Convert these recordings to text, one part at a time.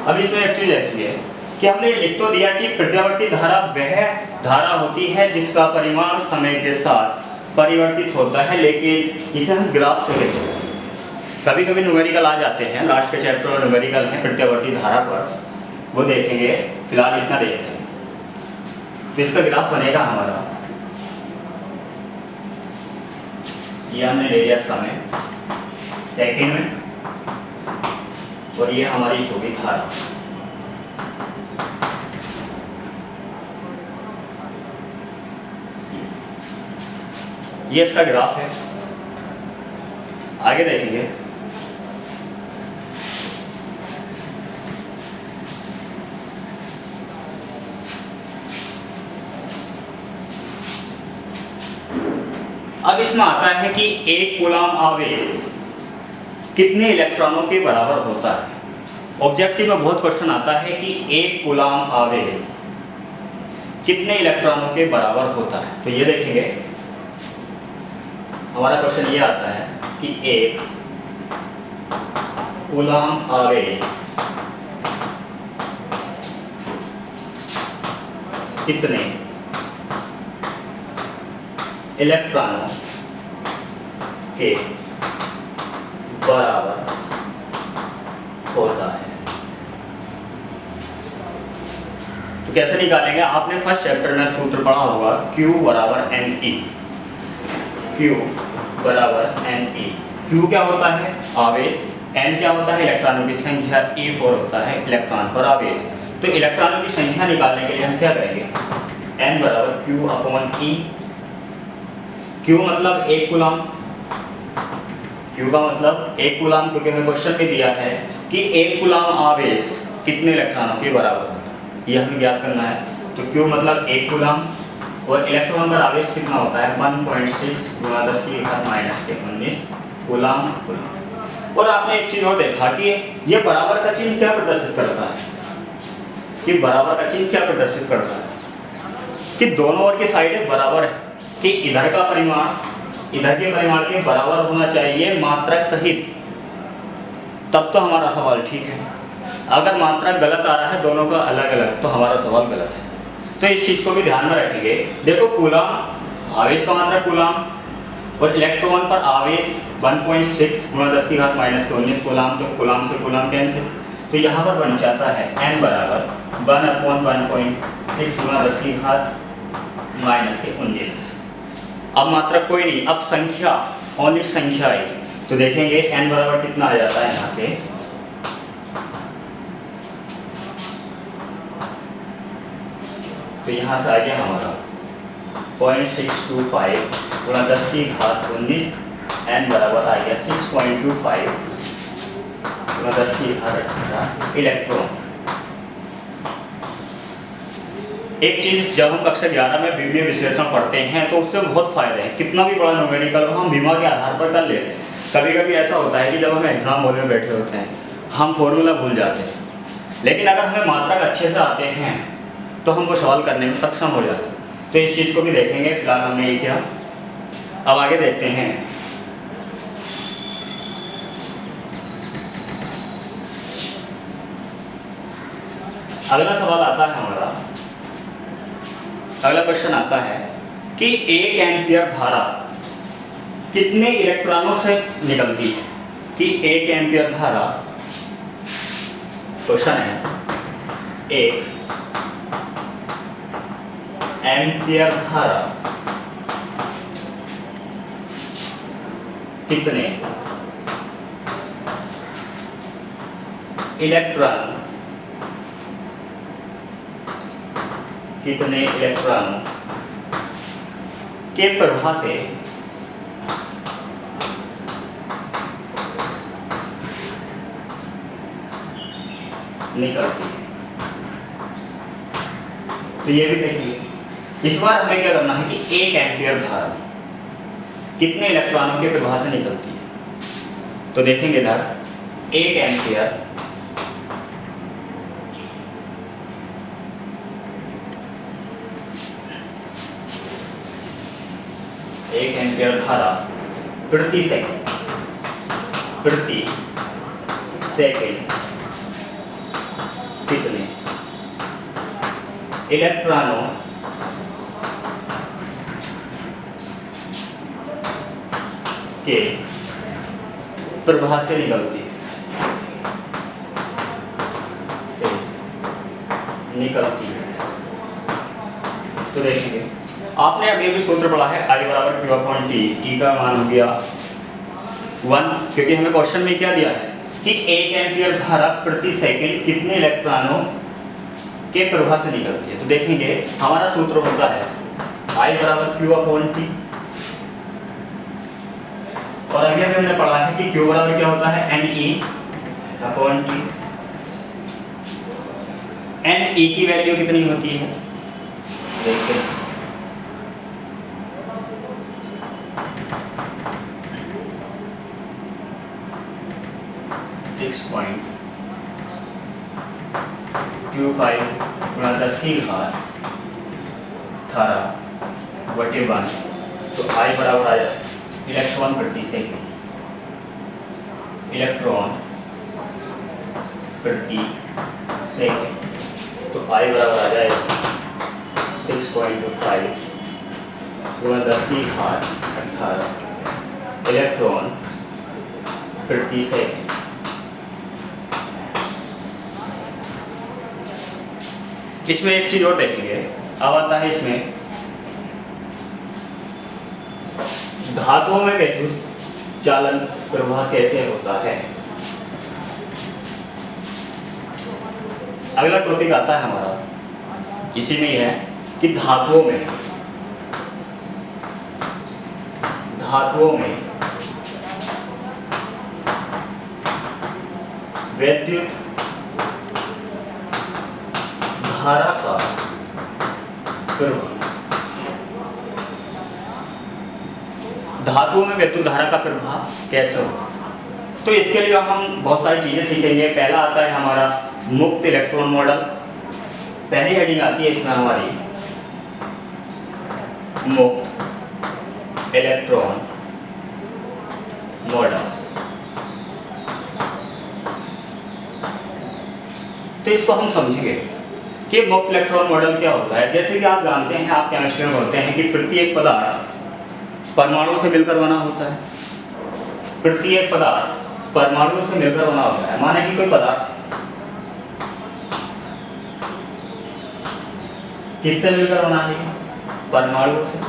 अब इसमें एक चीज देखेंगे कि हमने लिख तो दिया कि प्रत्यावर्ती धारा वह धारा होती है जिसका परिमाण समय के साथ परिवर्तित होता है, लेकिन इसे हम ग्राफ से कैसे करें। कभी कभी न्यूमेरिकल आ जाते हैं, लास्ट के चैप्टर में न्यूमेरिकल है प्रत्यावर्ती धारा पर, वो देखेंगे। फिलहाल इतना देखते हैं। तो इसका ग्राफ बनेगा हमारा, ये हमने ले लिया समय सेकेंड में, और ये हमारी होगी धारा। ये इसका ग्राफ है। आगे देखेंगे, अब इसमें आता है कि एक कूलाम आवेश कितने इलेक्ट्रॉनों के बराबर होता है। ऑब्जेक्टिव में बहुत क्वेश्चन आता है कि एक कूलाम आवेश कितने इलेक्ट्रॉनों के बराबर होता है। तो ये देखेंगे, हमारा क्वेश्चन ये आता है कि एक कूलाम आवेश कितने इलेक्ट्रॉनों के बराबर होता है। तो कैसे निकालेंगे, आपने फर्स्ट चैप्टर में सूत्र पढ़ा होगा Q बराबर NE। Q बराबर NE। Q क्या होता है, आवेश। N क्या होता है, इलेक्ट्रॉनों की संख्या। E4 होता है इलेक्ट्रॉन पर आवेश। तो इलेक्ट्रॉनों की संख्या निकालने के लिए हम क्या करेंगे, N बराबर Q अपॉन E। Q मतलब एक कूलाम, Q का मतलब एक कूलाम, क्योंकि हमें क्वेश्चन में दिया है कि एक कूलाम आवेश कितने इलेक्ट्रॉनों के बराबर होता है, ये हमें ज्ञात करना है। तो Q मतलब एक कूलाम, और इलेक्ट्रॉन पर आवेश कितना होता है 1.6 गुणा 10 की घात माइनस के 19 कूलाम। और आपने एक चीज और देखा कि ये बराबर का चिन्ह क्या प्रदर्शित करता है, कि बराबर का चिन्ह क्या प्रदर्शित करता है कि दोनों ओर की साइडें बराबर है, कि इधर का परिमाण इधर के परिमाण के बराबर होना चाहिए मात्रक सहित, तब तो हमारा सवाल ठीक है। अगर मात्रक गलत आ रहा है दोनों का अलग अलग, तो हमारा सवाल गलत है। तो इस चीज को भी ध्यान में रखेंगे। देखो कूलाम आवेश का मात्रक कूलाम, और इलेक्ट्रॉन पर आवेश 1.6 गुणा 10 की घात माइनस के 19 कूलाम। तो कूलाम से कूलाम कैंसिल, तो यहाँ पर बन जाता है n बराबर 1/1.6 गुणा 10 की घात माइनस के 19। अब मात्रक कोई नहीं, अब संख्या, ओनली संख्या आई। तो देखेंगे n बराबर कितना आ जाता है यहाँ से, तो यहाँ से आ गया हमारा 0.625 गुणा 10 की घात 19, n बराबर आ गया 6.25 गुणा 10 की घात 18 इलेक्ट्रॉन। एक चीज, जब हम कक्षा 11 में बीमीय विश्लेषण पढ़ते हैं तो उससे बहुत फायदे हैं। कितना भी बड़ा न्यूमेरिकल हो हम बीमा के आधार पर कर लेते हैं। कभी कभी ऐसा होता है कि जब हम एग्जाम हॉल में बैठे होते हैं हम फॉर्मूला भूल जाते हैं, लेकिन अगर हमें मात्रक अच्छे से आते हैं तो हम वो सवाल करने में सक्षम हो जाते हैं। तो इस चीज़ को भी देखेंगे। फिलहाल हमने ये किया, अब आगे देखते हैं। अगला सवाल आता है हमारा, अगला क्वेश्चन आता है कि 1 एम्पियर धारा कितने इलेक्ट्रॉनों से निकलती है, कि 1 एम्पियर धारा, क्वेश्चन है 1 एम्पियर धारा कितने इलेक्ट्रॉन के प्रवाह से निकलती है। तो ये भी देखिए, इस बार हमें क्या करना है कि 1 एम्पियर धारा कितने इलेक्ट्रॉनों के प्रवाह से निकलती है। तो देखेंगे इधर 1 एम्पियर धारा प्रति सेकंड कितने इलेक्ट्रॉनों के प्रवाह से निकलती है। तो देखिए आपने अभी अभी सूत्र पढ़ा है I बराबर Q अपॉन T, T का मान हो गया 1, क्योंकि हमें क्वेश्चन में क्या दिया है कि 1 एम्पीयर धारा प्रति सेकंड कितने इलेक्ट्रॉनों के प्रवाह से निकलती है। तो देखेंगे हमारा सूत्र होता है I बराबर Q अपॉन T, और अभी अभी हमने पढ़ा है कि Q बराबर क्या होता है NE अपॉन T। NE की वैल्यू कितनी होती है देखते हैं। सिक्स पॉइंट 25 गुणा 10 की घात 18/1, तो I बराबर आया इलेक्ट्रॉन प्रति सेकंड, इलेक्ट्रॉन प्रति सेकंड, तो I बराबर आ जाएगा 6.25 गुणा 10 की घात 18 इलेक्ट्रॉन प्रति सेकंड। इसमें एक चीज और देखेंगे, अब आता है इसमें धातुओं में विद्युत चालन प्रवाह कैसे होता है। अगला टॉपिक आता है हमारा इसी में ही है कि धातुओं में विद्युत धारा का प्रवाह, धातुओं में विद्युत धारा का प्रवाह कैसे होता है। तो इसके लिए हम बहुत सारी चीजें सीखेंगे। पहला आता है हमारा मुक्त इलेक्ट्रॉन मॉडल, पहली हेडिंग आती है इसमें हमारी मुक्त इलेक्ट्रॉन मॉडल। तो इसको हम समझेंगे कि मुक्त इलेक्ट्रॉन मॉडल क्या होता है। जैसे कि आप जानते हैं, आप केमिस्ट्री में पढ़ते हैं कि प्रत्येक पदार्थ परमाणु से मिलकर बना होता है। प्रत्येक पदार्थ परमाणु से मिलकर बना होता है। माने कि कोई पदार्थ किससे मिलकर बना है? परमाणु से।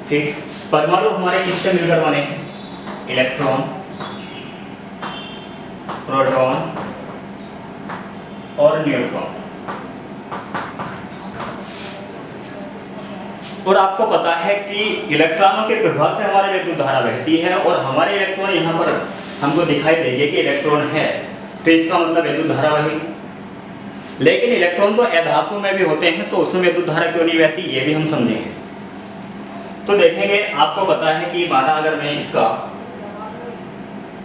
ठीक, परमाणु हमारे किससे मिलकर बने हैं? इलेक्ट्रॉन, प्रोटॉन और न्यूट्रॉन। और आपको पता है कि इलेक्ट्रॉनों के प्रभाव से हमारे विद्युत धारा बहती है, और हमारे इलेक्ट्रॉन यहाँ पर हमको दिखाई देंगे कि इलेक्ट्रॉन है, तो इसका मतलब विद्युत धारा बहेगी। लेकिन इलेक्ट्रॉन तो अधातु में भी होते हैं, तो उसमें विद्युत धारा क्यों नहीं बहती, ये भी हम समझेंगे। तो देखेंगे, आपको पता है कि माना अगर मैं इसका,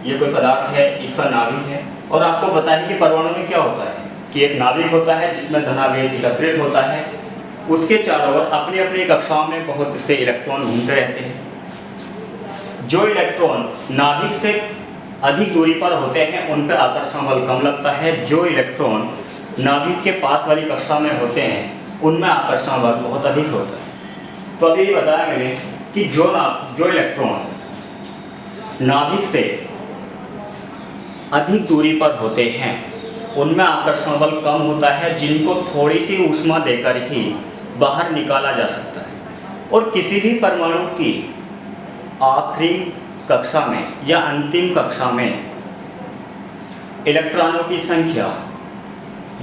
ये कोई पदार्थ है, इसका नाभिक है, और आपको पता है कि परमाणु में क्या होता है कि एक नाभिक होता है जिसमें धनावेश एकत्रित होता है, उसके चारों ओर अपनी अपनी कक्षाओं में बहुत से इलेक्ट्रॉन घूमते रहते हैं। जो इलेक्ट्रॉन नाभिक से अधिक दूरी पर होते हैं उन पर आकर्षण बल कम लगता है, जो इलेक्ट्रॉन नाभिक के पास वाली कक्षा में होते हैं उनमें आकर्षण बल बहुत अधिक होता है। तो अभी बताया मैंने कि जो इलेक्ट्रॉन नाभिक से अधिक दूरी पर होते हैं उनमें आकर्षण बल कम होता है, जिनको थोड़ी सी ऊष्मा देकर ही बाहर निकाला जा सकता है। और किसी भी परमाणु की आखिरी कक्षा में या अंतिम कक्षा में इलेक्ट्रॉनों की संख्या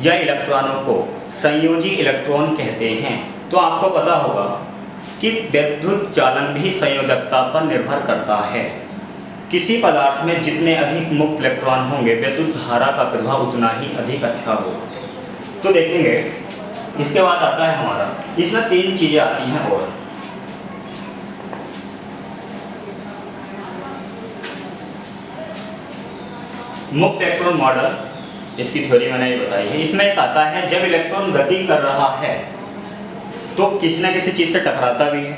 या इलेक्ट्रॉनों को संयोजी इलेक्ट्रॉन कहते हैं। तो आपको पता होगा कि विद्युत चालन भी संयोजकता पर निर्भर करता है। किसी पदार्थ में जितने अधिक मुक्त इलेक्ट्रॉन होंगे विद्युत धारा का प्रभाव उतना ही अधिक अच्छा होगा। तो देखेंगे, इसके बाद आता है हमारा, इसमें 3 चीजें आती हैं और मुक्त इलेक्ट्रॉन मॉडल, इसकी थ्योरी मैंने ये बताई है। इसमें एक आता है जब इलेक्ट्रॉन गति कर रहा है तो किसी न किसी चीज से टकराता भी है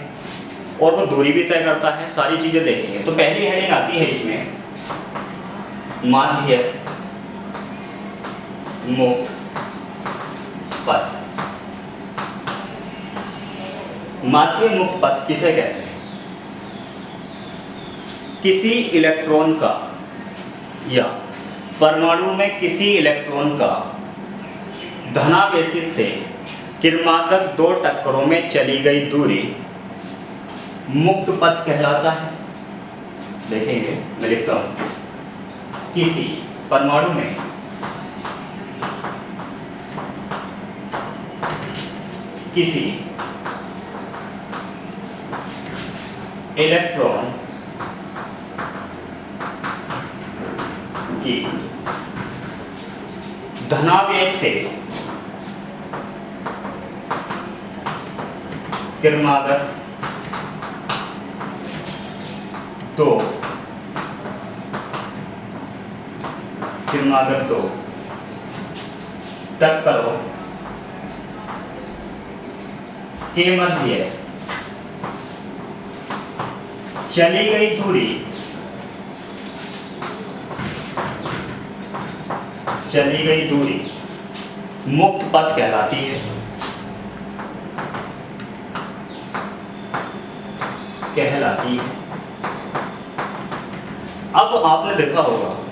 और वो दूरी भी तय करता है। सारी चीजें देखेंगे। तो पहली हेडिंग आती है इसमें माध्य मुक्त पथ। माध्य मुक्त पथ किसे कहते हैं? किसी इलेक्ट्रॉन का या परमाणु में किसी इलेक्ट्रॉन का धनावेशित से क्रमागत दो टक्करों में चली गई दूरी मुक्त पथ कहलाता है। देखेंगे, मैं लिखता हूं, किसी परमाणु में किसी इलेक्ट्रॉन की धनावेश से क्रमागत दो टक्करों के मध्य चली गई दूरी मुक्त पथ कहलाती है। अब आपने देखा होगा